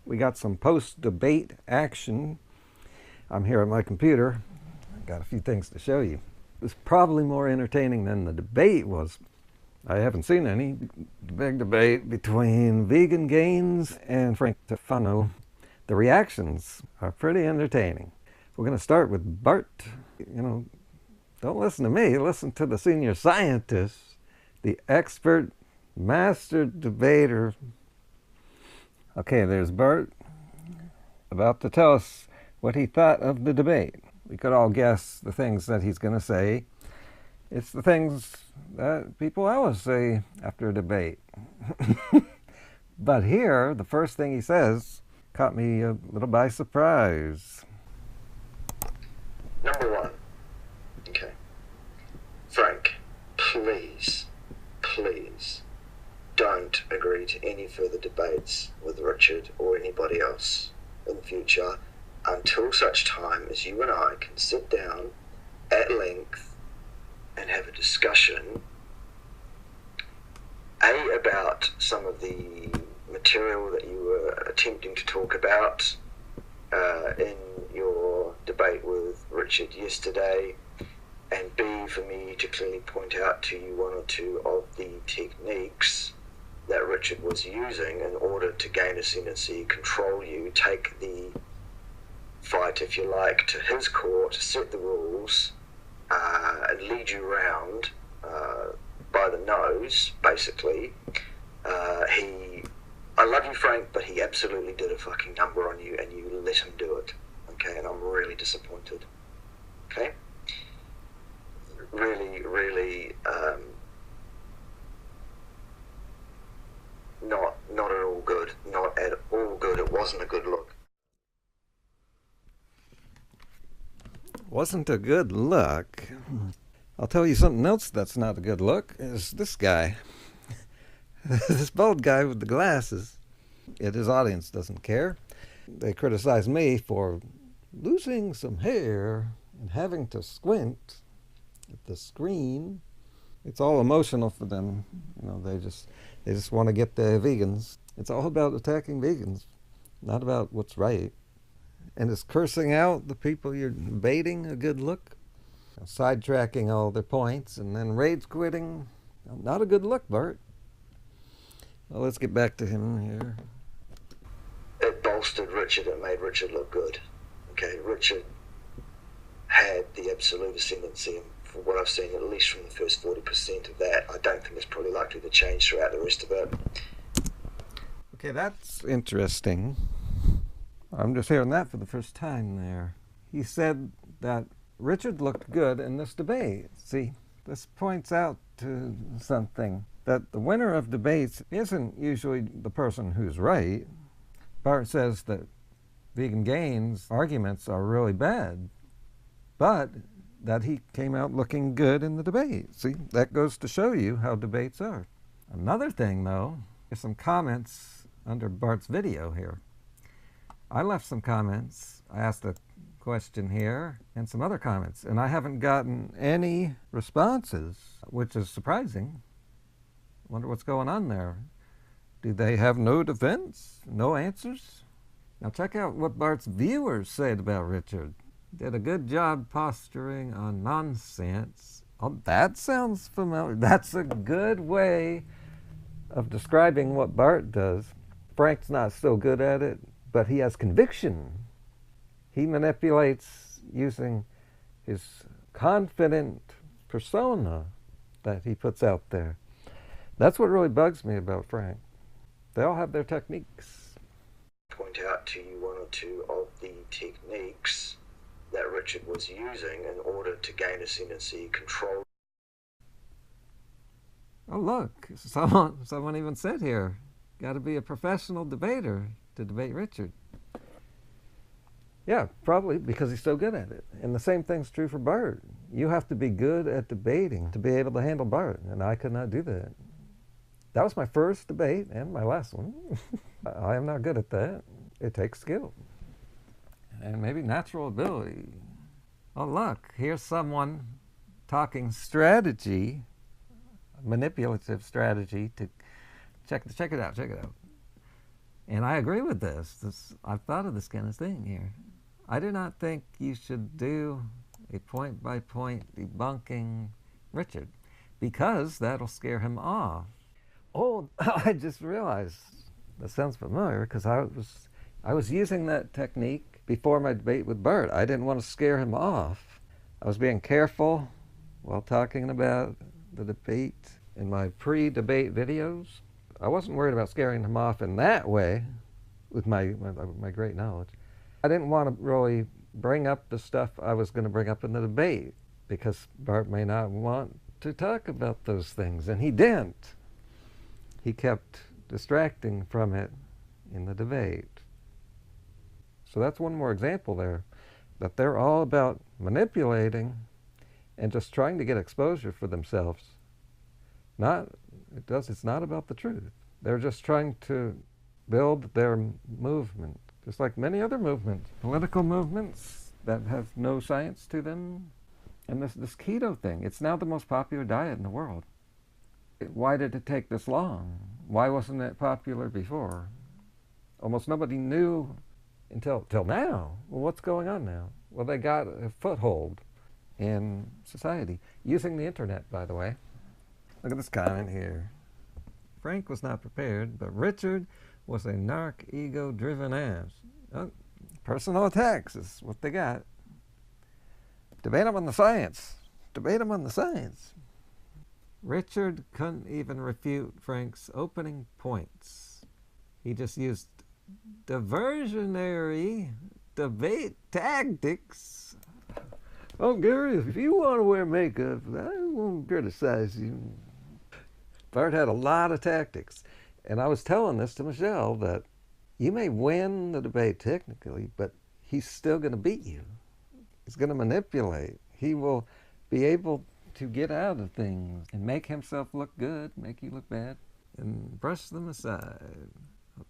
We got some post-debate action. I'm here at my computer. I got a few things to show you. It was probably more entertaining than the debate was. I haven't seen any big debate between VeganGains and Frank. The reactions are pretty entertaining. We're going to start with Bart. Don't listen to me. Listen to the senior scientist, the expert, master debater. Okay, there's Bart about to tell us what he thought of the debate. We could all guess the things that he's going to say. It's the things that people always say after a debate. But here, the first thing he says caught me a little by surprise. Number one. Okay. Frank, please don't agree to any further debates with Richard or anybody else in the future until such time as you and I can sit down at length and have a discussion, about some of the material that you were attempting to talk about in your debate with Richard yesterday, and B, for me to clearly point out to you one or two of the techniques that Richard was using in order to gain ascendancy, control you, take the fight, if you like, to his court, set the rules, and lead you around by the nose, basically. I love you, Frank, but he absolutely did a fucking number on you, and you let him do it. Okay, and I'm really disappointed. Okay? Really, not at all good. Not at all good. It wasn't a good look. Wasn't a good look. I'll tell you something else that's not a good look is this guy. This bald guy with the glasses. Yet his audience doesn't care. They criticize me for losing some hair and having to squint at the screen. It's all emotional for them. They just want to get the vegans. It's all about attacking vegans, not about what's right. And is cursing out the people you're debating a good look? Sidetracking all their points and then rage quitting? Not a good look, Bart. Well, let's get back to him here. It bolstered Richard. It made Richard look good. Okay, Richard had the absolute ascendancy, and from what I've seen, at least from the first 40% of that, I don't think it's probably likely to change throughout the rest of it. Okay, that's interesting. I'm just hearing that for the first time there. He said that Richard looked good in this debate. See, this points out to something, that the winner of debates isn't usually the person who's right. Bart says that VeganGains' arguments are really bad, but that he came out looking good in the debate. See, that goes to show you how debates are. Another thing, though, is some comments under Bart's video here. I left some comments. I asked a question here and some other comments, and I haven't gotten any responses, which is surprising. Wonder what's going on there. Do they have no defense? No answers? Now check out what Bart's viewers said about Richard. Did a good job posturing on nonsense. Oh, that sounds familiar. That's a good way of describing what Bart does. Frank's not so good at it, but he has conviction. He manipulates using his confident persona that he puts out there. That's what really bugs me about Frank. They all have their techniques. Point out to you one or two of the techniques that Richard was using in order to gain ascendancy, control. Oh look, someone even said here, got to be a professional debater to debate Richard. Yeah, probably because he's so good at it. And the same thing's true for Bart. You have to be good at debating to be able to handle Bart, and I could not do that. That was my first debate and my last one. I am not good at that. It takes skill and maybe natural ability. Oh look, here's someone talking strategy, manipulative strategy to check it out. And I agree with this. I've thought of this kind of thing here. I do not think you should do a point-by-point debunking Richard, because that'll scare him off. Oh, I just realized, that sounds familiar, because I was using that technique before my debate with Bart. I didn't want to scare him off. I was being careful while talking about the debate in my pre-debate videos. I wasn't worried about scaring him off in that way with my great knowledge. I didn't want to really bring up the stuff I was going to bring up in the debate, because Bart may not want to talk about those things, and he didn't. He kept distracting from it in the debate. So that's one more example there, that they're all about manipulating and just trying to get exposure for themselves. It's not about the truth. They're just trying to build their movement, just like many other movements, political movements that have no science to them. And this keto thing, it's now the most popular diet in the world. Why did it take this long? Why wasn't it popular before? Almost nobody knew until now. Well, what's going on now? Well, they got a foothold in society, using the internet, by the way. Look at this comment here. Frank was not prepared, but Richard was a narc, ego-driven ass. Oh, personal attacks is what they got. Debate them on the science. Debate them on the science. Richard couldn't even refute Frank's opening points. He just used diversionary debate tactics. Oh, Gary, if you want to wear makeup, I won't criticize you. Bart had a lot of tactics. And I was telling this to Michelle, that you may win the debate technically, but he's still going to beat you. He's going to manipulate. He will be able to get out of things and make himself look good, make you look bad, and brush them aside.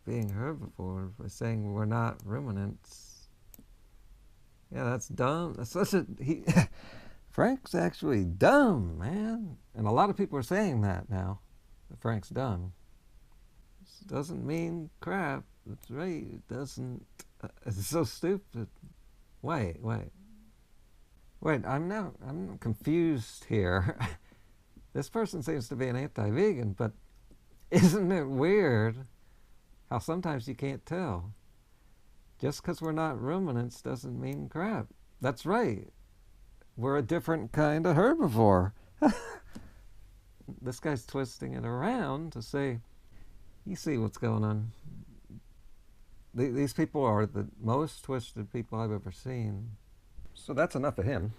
Being herbivores by saying we're not ruminants. Yeah, that's dumb. That's such a Frank's actually dumb, man. And a lot of people are saying that now. That Frank's dumb. This doesn't mean crap. That's right. It doesn't. It's so stupid. Wait. I'm confused here. This person seems to be an anti-vegan, but isn't it weird how sometimes you can't tell? Just because we're not ruminants doesn't mean crap. That's right. We're a different kind of herbivore. This guy's twisting it around to say, you see what's going on. These people are the most twisted people I've ever seen. So that's enough of him.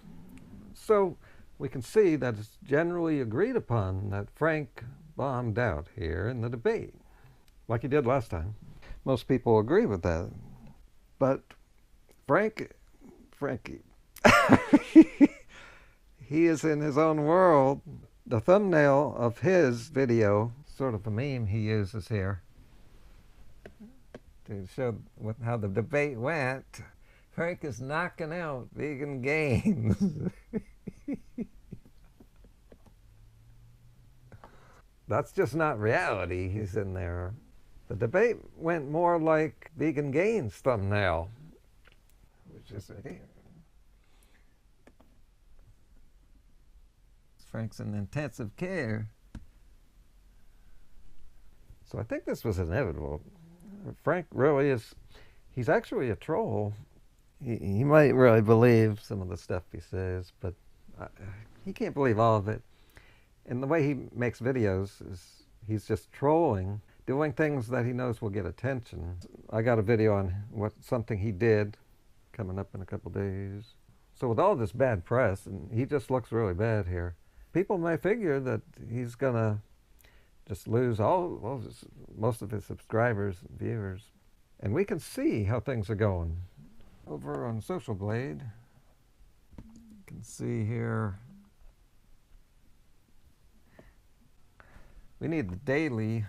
So we can see that it's generally agreed upon that Frank bombed out here in the debate, like he did last time. Most people agree with that. But Frankie, he is in his own world. The thumbnail of his video, sort of a meme he uses here, to show how the debate went. Frank is knocking out VeganGains. That's just not reality. He's in there. The debate went more like VeganGains thumbnail, which is right here. Frank's in intensive care. So I think this was inevitable. Frank really is, he's actually a troll. He might really believe some of the stuff he says, but he can't believe all of it. And the way he makes videos is he's just trolling, doing things that he knows will get attention. I got a video on something he did coming up in a couple days. So with all this bad press, and he just looks really bad here, people may figure that he's gonna just lose most of his subscribers and viewers. And we can see how things are going. Over on Social Blade, you can see here, we need the daily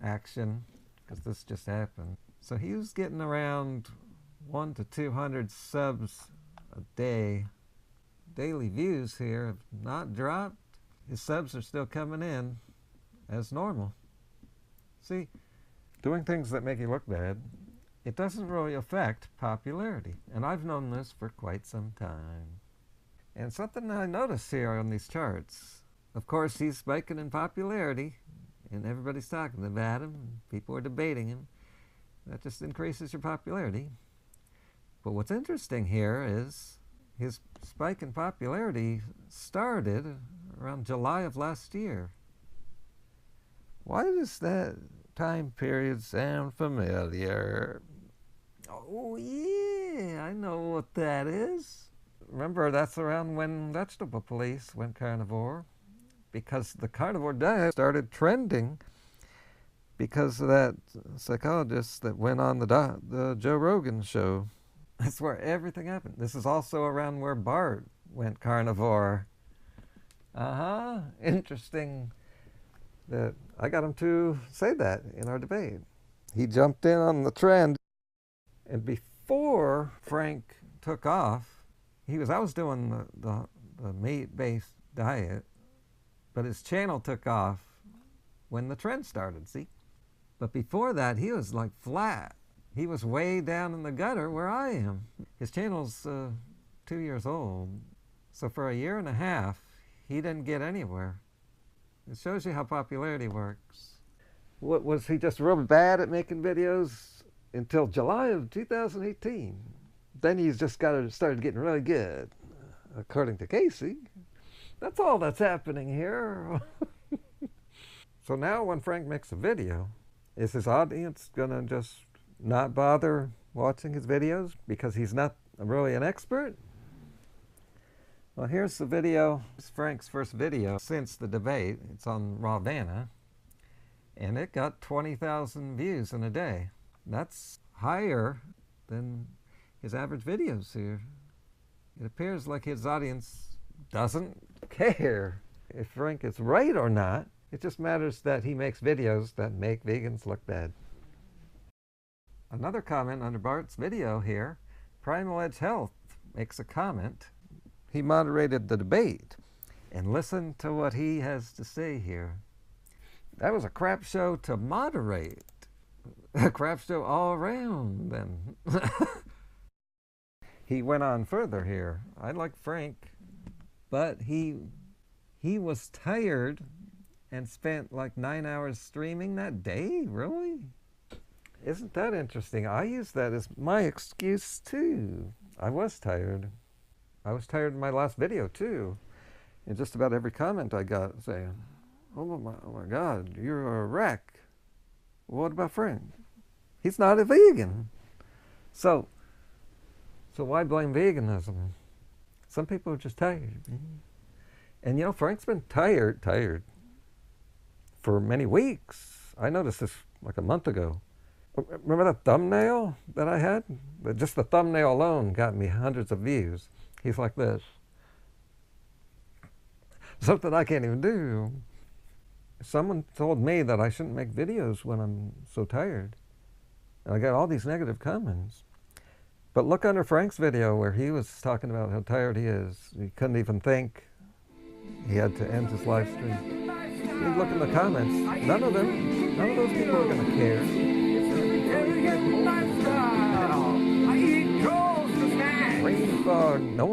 action, because this just happened. So he was getting around 100 to 200 subs a day. Daily views here have not dropped. His subs are still coming in as normal. See, doing things that make you look bad, it doesn't really affect popularity. And I've known this for quite some time. And something I noticed here on these charts, of course, he's spiking in popularity, and everybody's talking about him, and people are debating him. That just increases your popularity. But what's interesting here is his spike in popularity started around July of last year. Why does that time period sound familiar? Oh yeah, I know what that is. Remember, that's around when Vegetable Police went carnivore, because the carnivore diet started trending because of that psychologist that went on the Joe Rogan show. That's where everything happened. This is also around where Bart went carnivore. Interesting that I got him to say that in our debate. He jumped in on the trend, and before Frank took off, I was doing the meat-based diet, but his channel took off when the trend started, see? But before that, he was like flat. He was way down in the gutter where I am. His channel's 2 years old. So for a year and a half, he didn't get anywhere. It shows you how popularity works. What was he just real bad at making videos until July of 2018? Then he's just started getting really good, according to Casey. That's all that's happening here. So now when Frank makes a video, is his audience gonna just not bother watching his videos because he's not really an expert? Well, here's the video. It's Frank's first video since the debate. It's on Rawvana, and it got 20,000 views in a day. That's higher than his average videos here. It appears like his audience doesn't care if Frank is right or not. It just matters that he makes videos that make vegans look bad. Another comment under Bart's video here, Primal Edge Health makes a comment. He moderated the debate, and listen to what he has to say here. That was a crap show to moderate. A crap show all around then. He went on further here. I like Frank, but he was tired and spent like 9 hours streaming that day? Really? Isn't that interesting? I use that as my excuse too. I was tired. I was tired in my last video too. And just about every comment I got saying, oh my God, you're a wreck. What about Frank? He's not a vegan. So why blame veganism? Some people are just tired. And you know, Frank's been tired for many weeks. I noticed this like a month ago. Remember that thumbnail that I had? Just the thumbnail alone got me hundreds of views. He's like this. Something I can't even do. Someone told me that I shouldn't make videos when I'm so tired. And I got all these negative comments. But look under Frank's video where he was talking about how tired he is. He couldn't even think. He had to end his live stream. You look in the comments, none of those people are going to care. Brain fog. No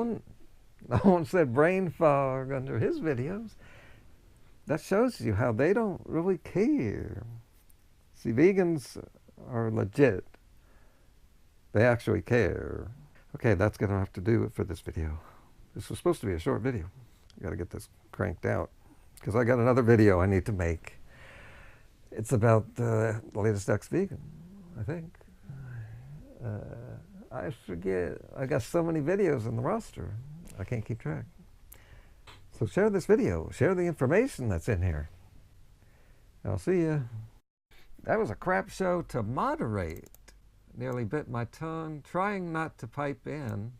one said brain fog under his videos. That shows you how they don't really care. See, vegans are legit. They actually care. Okay, that's going to have to do it for this video. This was supposed to be a short video. I got to get this cranked out because I got another video I need to make. It's about the latest ex-vegan, I think. I forget. I got so many videos in the roster. I can't keep track. So share this video. Share the information that's in here. I'll see you. That was a crap show to moderate. Nearly bit my tongue, trying not to pipe in.